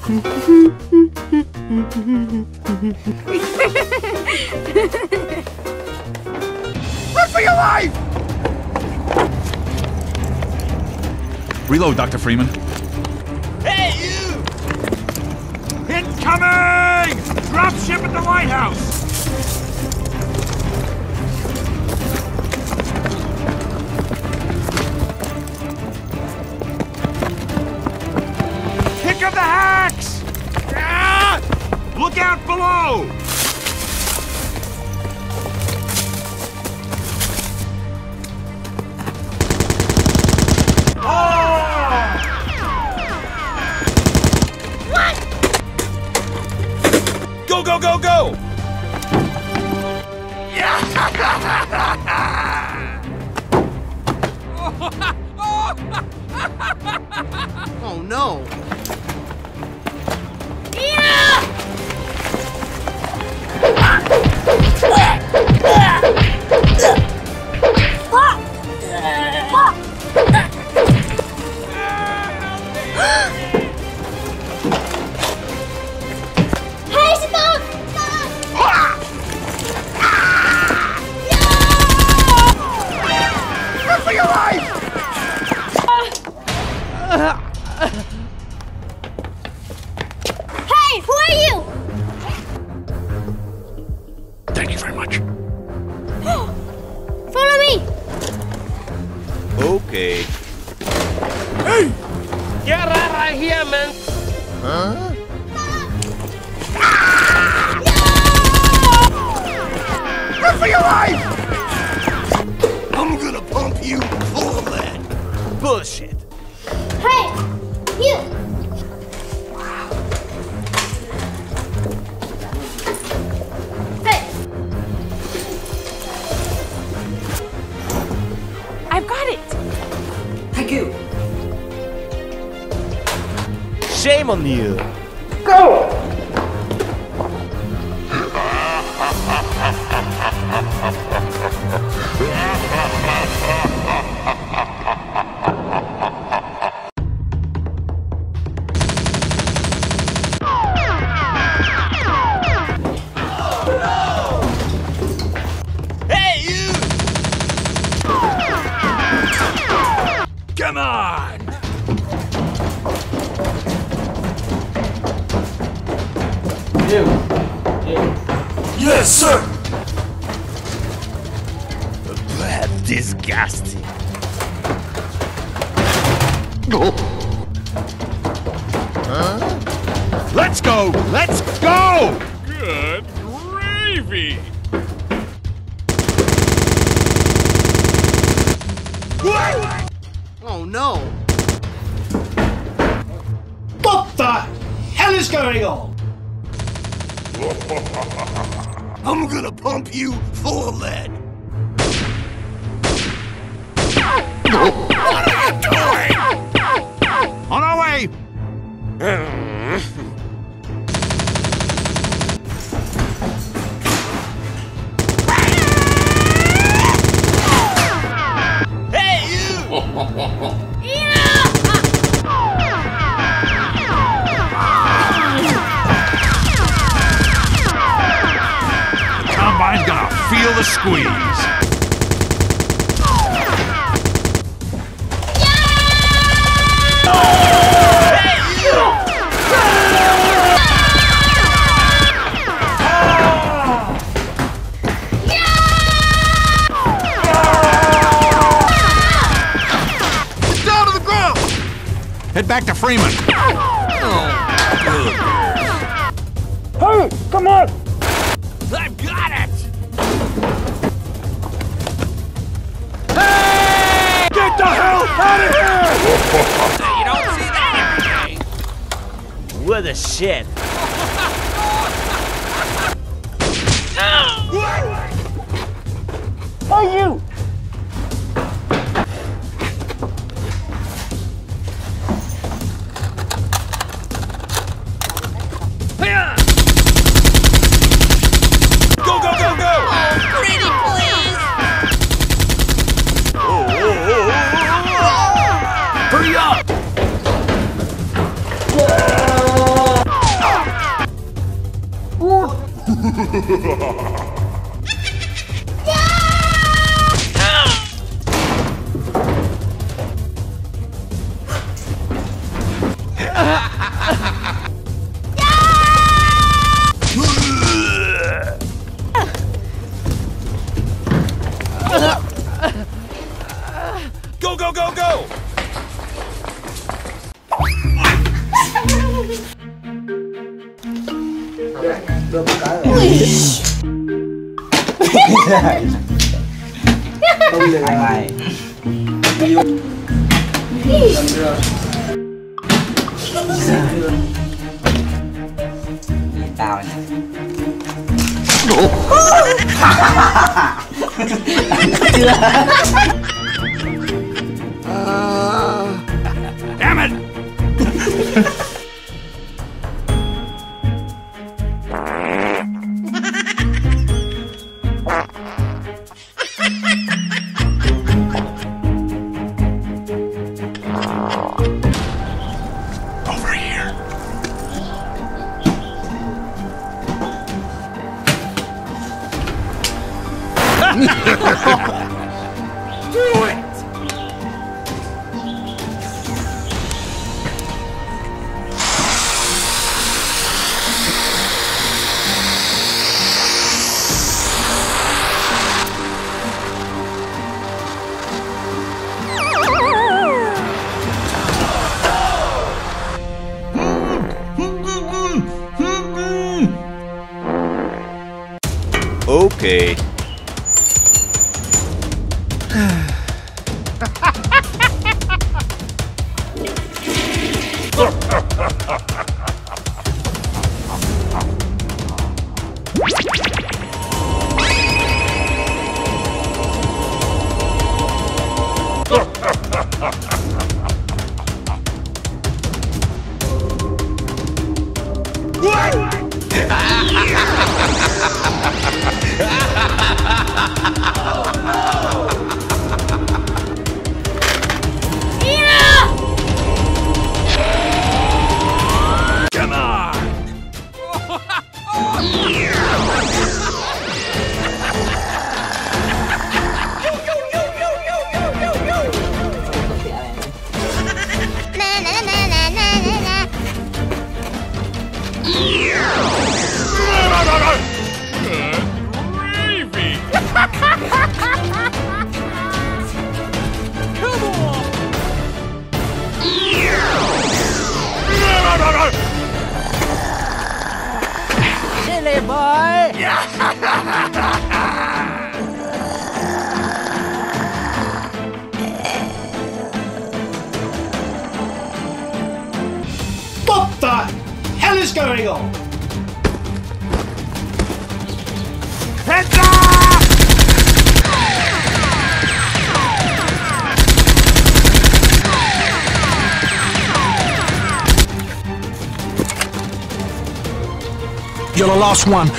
Run for your life! Reload, Dr. Freeman. Hey, you! Incoming! Drop ship at the lighthouse! Pick up the hacks! Ah! Look out below! Go, go, go, go! Oh no! For your life! Hey, who are you? Thank you very much. Follow me. Okay. Hey! Get out of here, man! Huh? Run for your life! I'm gonna pump you full of lead. Bullshit! Hey, you. Hey. I've got it. Thank you. Shame on you! Go! Hey, you! Come on! Yes, sir! That's disgusting. Let's go! Let's go! Good gravy! Oh no! What the hell is going on? I'm gonna pump you full of lead. What are you doing? On our way! Hey, you! Combine's gonna feel the squeeze. Down to the ground! Head back to Freeman. Hey, come on! I've got it! Get the hell out of here! You don't see that every day! What a shit! Hey, you! Go, go, go, go! Pretty please. Hurry up! Go, go, go, go! Tao Damn it! Over here. Do it! Okay. Come on! Good gravy! Silly boy! What the hell is going on? Heads up! You're the last one.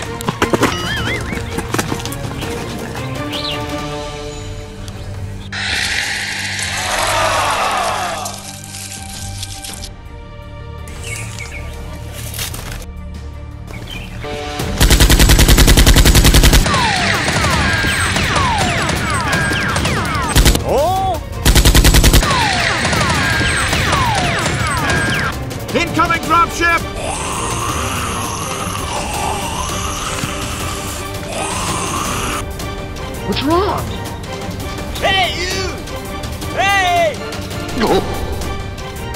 Incoming dropship! What's wrong? Hey, you! Hey!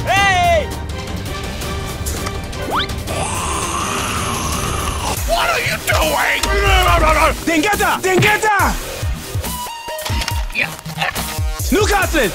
Hey! What are you doing? Dengeta! Dengeta! Newcastle!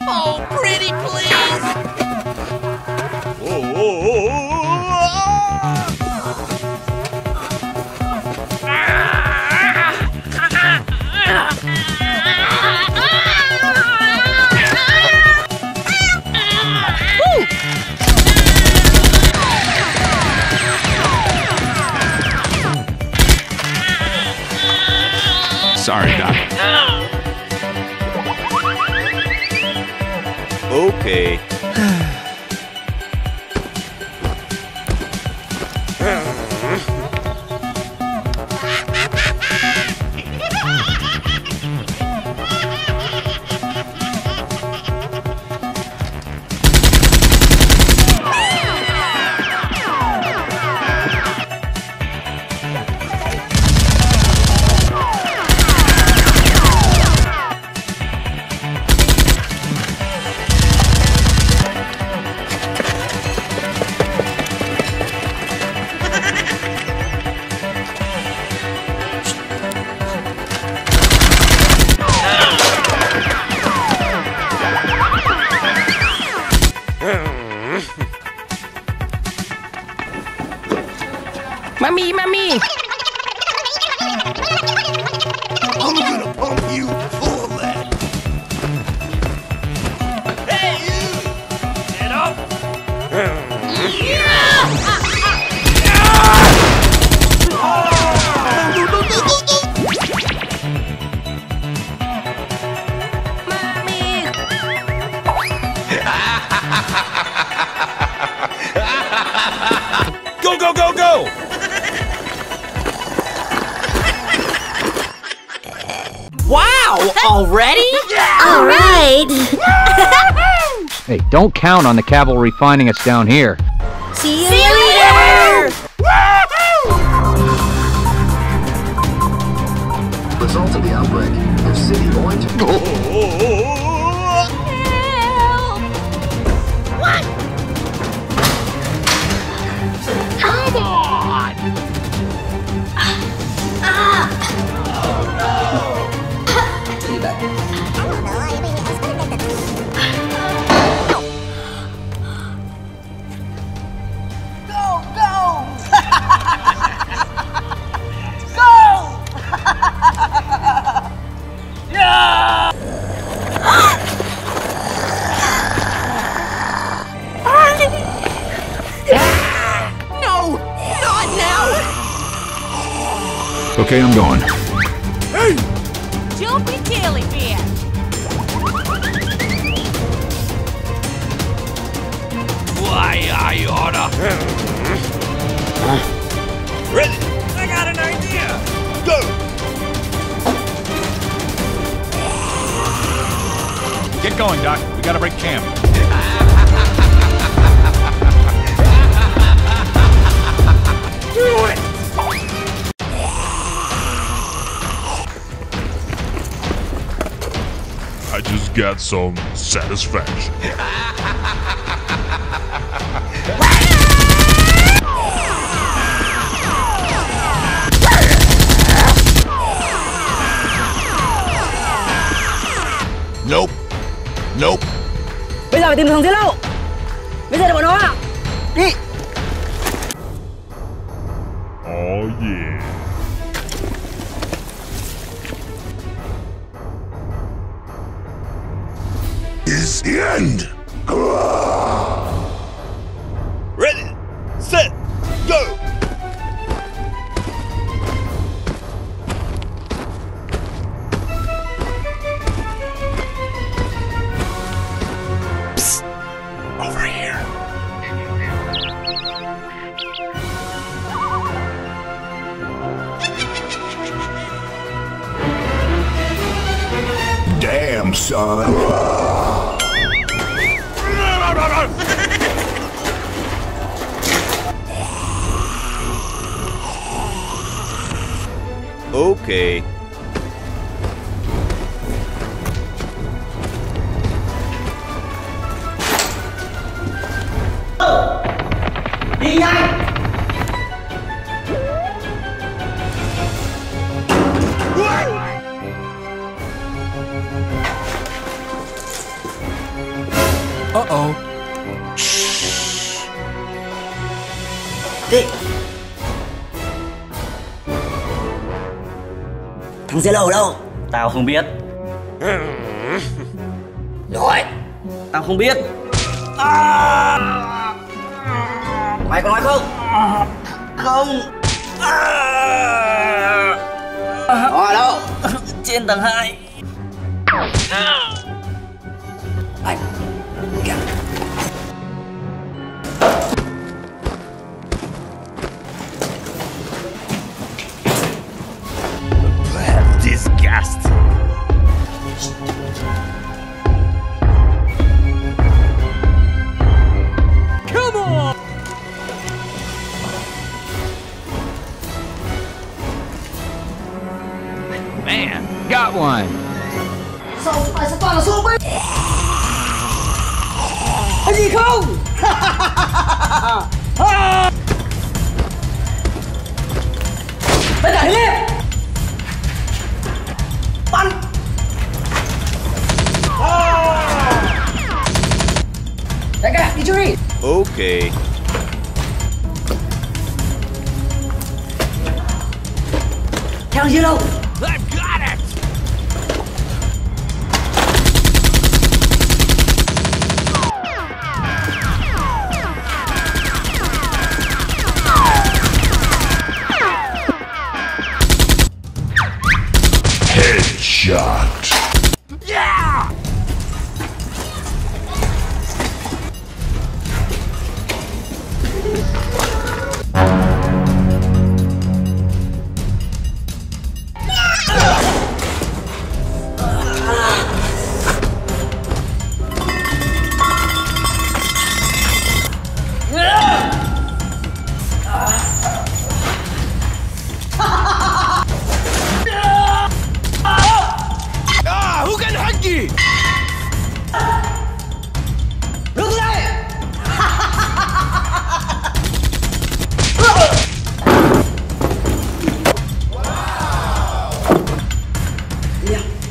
Oh, pretty please! Sorry, Doc. Okay. Mami, mami! I'm gonna pump you full of lead. Hey, you! Get up! Go, go, go, go! Wow! Already? All right. Hey, don't count on the cavalry finding us down here. See you later. Results of the outbreak. Your city going to... What? Come on! You bet. No! Not now! Okay, I'm going. Don't be dilly bear. Why, I oughta. Ready? I got an idea! Go! Get going, Doc. We gotta break camp. Do it! I just got some satisfaction. Nope. Nope. Bây giờ phải tìm đường tiết lộ! Bây giờ là bọn nó à? Đi! Oh yeah. Is the end. Ready, set, go! Psst. Over here. Damn, son. Okay. Đi nhanh! Uh-oh. Đi. Thằng Zelo đâu? Tao không biết. Nói. Tao không biết. Mày có nói không? Không. Nó ở đâu? Trên tầng 2. Anh. Kìa. Disgusting. Come on! Man, got one. Sao mày sao toàn là xô bích? Có gì không? Tất cả đi! Bắn! Đại ca, đi chui! Okay. Theo thằng Zelo! I've got it. Headshot. Yeah. Đứng dậy!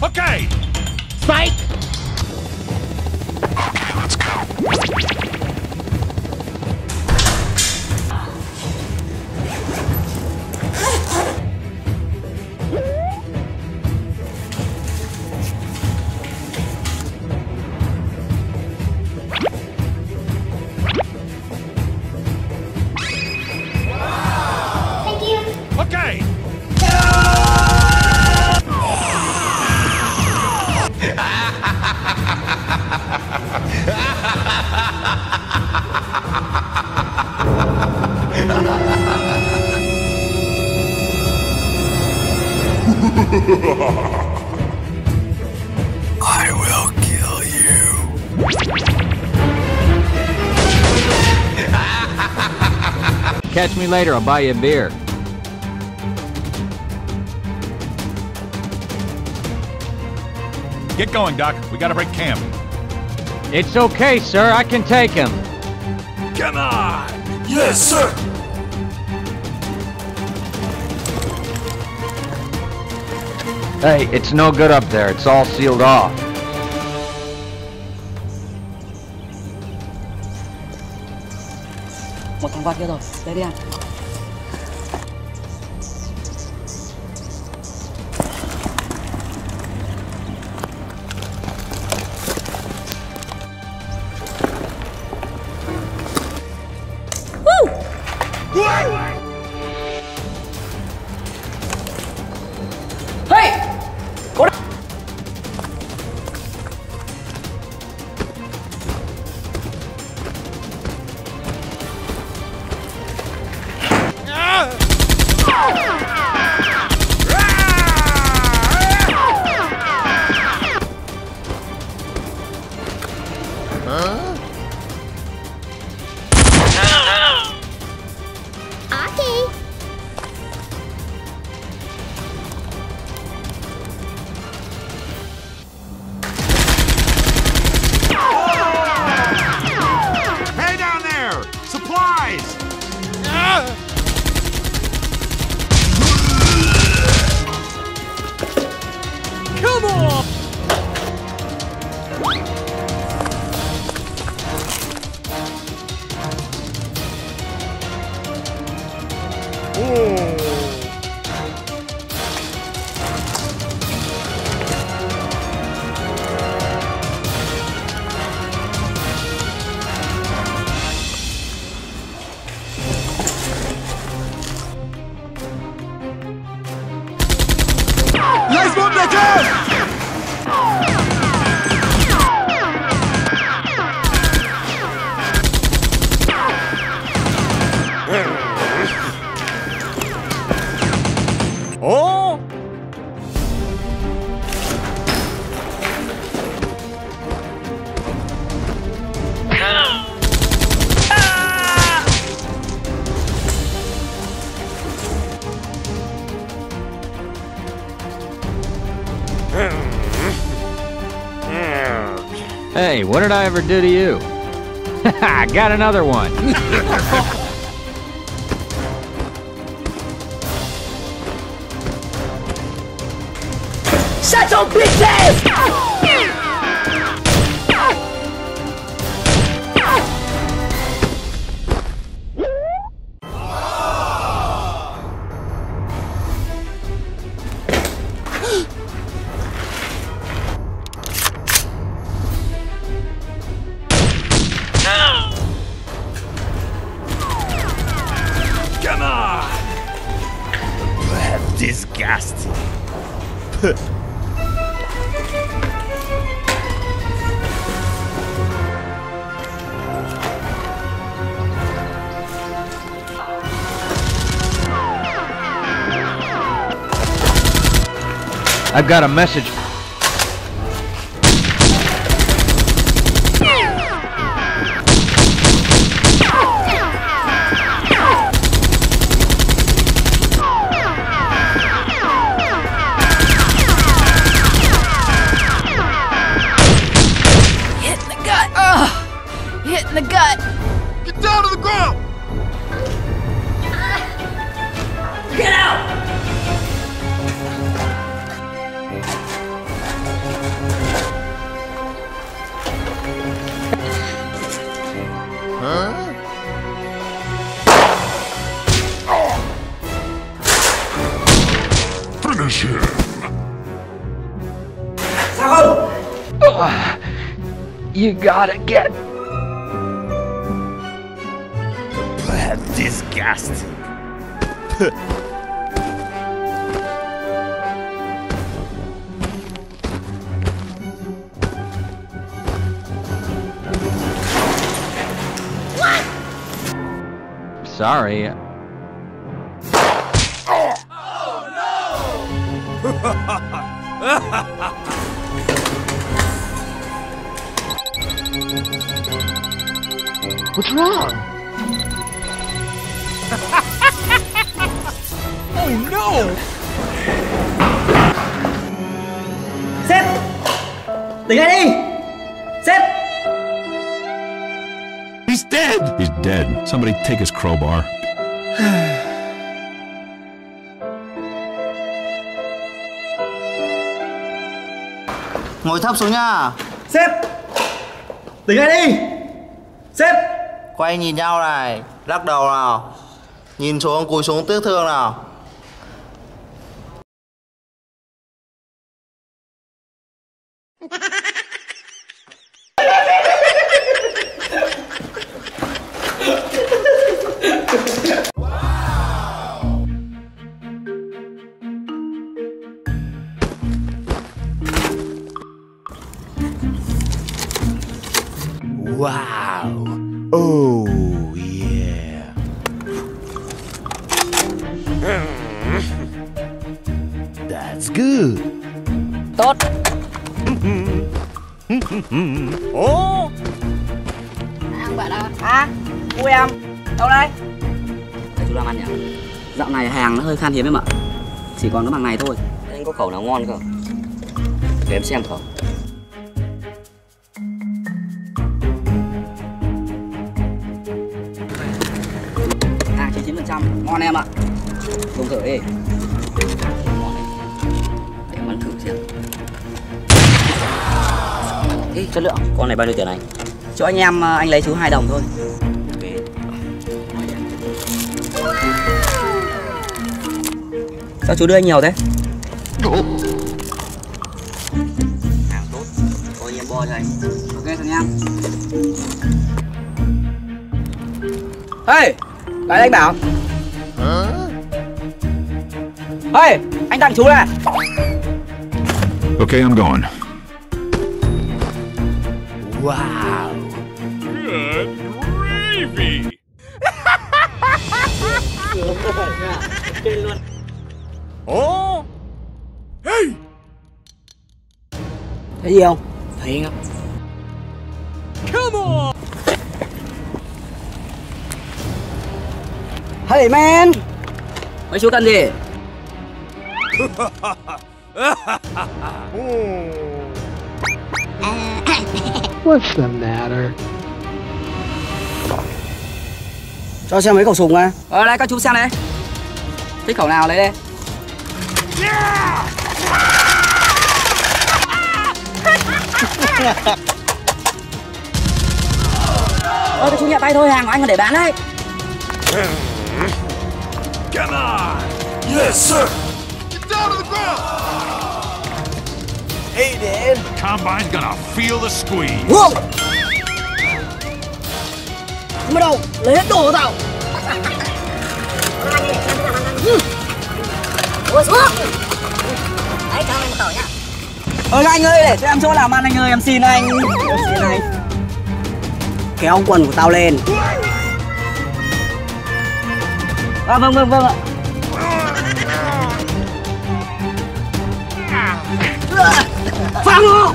Okay. Spike! Okay, let's go. Okay. I will kill you. Catch me later, I'll buy you a beer. Get going, Doc. We gotta break camp. It's okay, sir, I can take him. Come on! Yes, sir. Hey, it's no good up there, it's all sealed off. Một thằng vặt kia rồi, đây đi anh. Hey! Có đây! I Let's move the gun! Oh! Hey, what did I ever do to you? I got another one. Shut your bitch ass! Come on! That's disgusting. I've got a message. Hit in the gut. Ugh. Hit in the gut. Get down to the ground! Get out! Huh? Finish him! Sao không? You gotta get. That's disgusting. Sorry. What's wrong? Oh no! Sếp! Tỉnh lại đi! Sếp! He's dead! He's dead. Somebody take his crowbar. Ngồi thấp xuống nha. Sếp! Tỉnh lại đi! Sếp! Quay nhìn nhau này. Lắc đầu nào. Nhìn xuống, cúi xuống tiếc thương nào. Wow. Oh, yeah. That's good. Tốt! Oh! Ăn bạn à? À? Vui em? Đâu đây? Để chú làm ăn nhỉ? Dạo này hàng nó hơi khan hiếm em ạ. Chỉ còn có bằng này thôi. Anh có khẩu nào ngon không? Để em xem thử. À, 99%. Ngon em ạ. Dùng thử đi. Ngon đấy. Để em ăn thử xem. Ê, chất lượng. Con này bao nhiêu tiền anh? Cho anh em anh lấy chú 2 đồng thôi. Ok. Sao chú đưa nhiều thế? Hàng tốt. Tôi em bo cho anh. Ok thằng em. Hey, lại đây anh bảo. Hey, anh tặng chú này. Okay, I'm going. Wow. Good gravy. Oh. Hey. Thấy gì không? Thấy không? Come on. Hey man. Mấy chú cần gì? What's the matter? Cho xem mấy khẩu súng à? Đây các chú xem đây. Thích khẩu nào lấy đây. Các chú nhẹ tay thôi, hàng của anh còn để bán đấy. Come on! Yes, sir! Get down to the ground! Hey, Dan. Combine's gonna feel the squeeze. Wow. Bắt đầu lấy hết đồ của tao. Ủa xuống. Đấy cho em một khẩu nhá. Anh ơi, để cho em chỗ làm ăn anh ơi, em xin anh. Em xin anh. Kéo quần của tao lên. À, vâng ạ. Phang nó.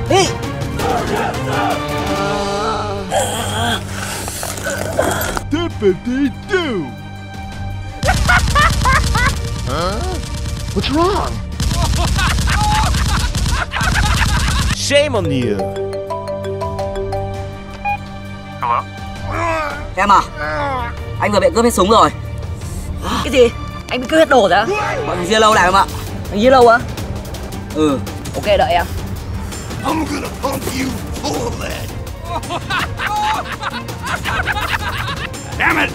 Đi. Dippity-doo! What's wrong? Shame on you. Em à, anh vừa bị cướp hết súng rồi. Cái gì? Anh bị cướp hết đồ rồi á? Bọn thằng Yellow này không ạ? Thằng Yellow á? Ừ, ok đợi em. I'm gonna pump you full of lead! Damn it!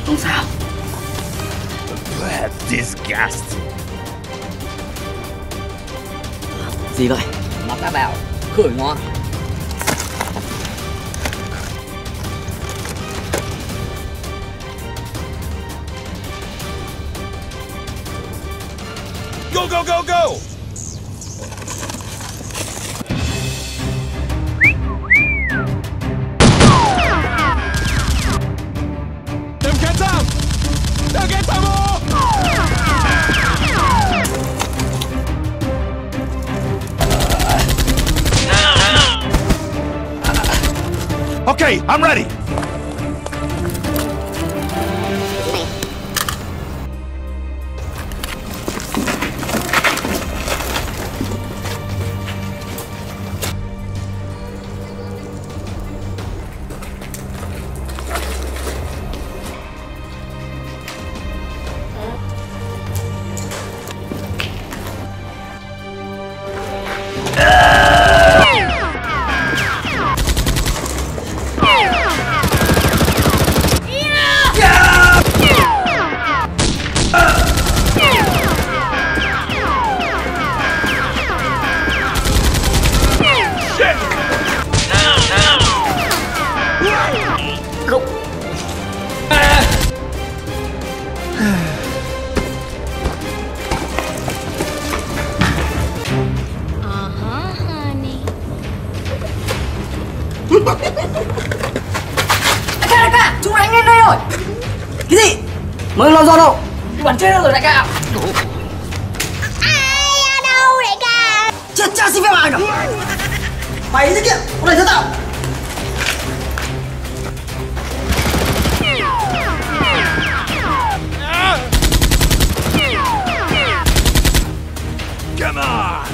Không sao. That's disgusting. Gì vậy? Mặc đã bảo, khởi ngon. Go, go, go, go! Đừng get down! Đừng get down! Okay, I'm ready. Đại ca, chúng đánh lên đây rồi. Cái gì? Mới lo do đâu? Bắn chết rồi đại ca. Ai ở đâu đại ca? Chết cha xin phép ai cả. Mày thế kia, con này cho tao. Come on!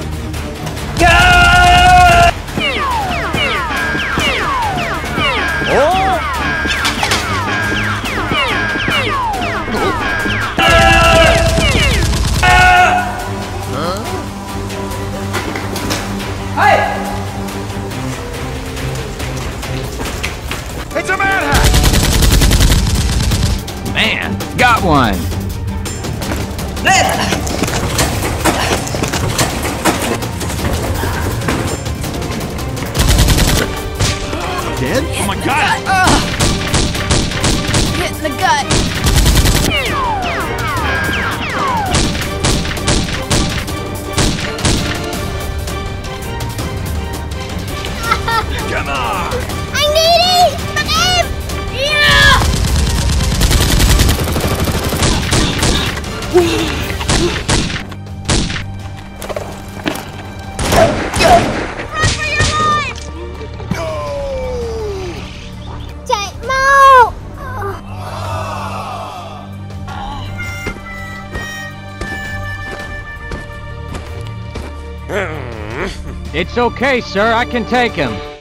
one. Lên. Dead? Oh my god! Hit in the gut. Come on! Anh đi đi, bắt em. Yeah. Chạy mau. It's okay, sir. I can take him.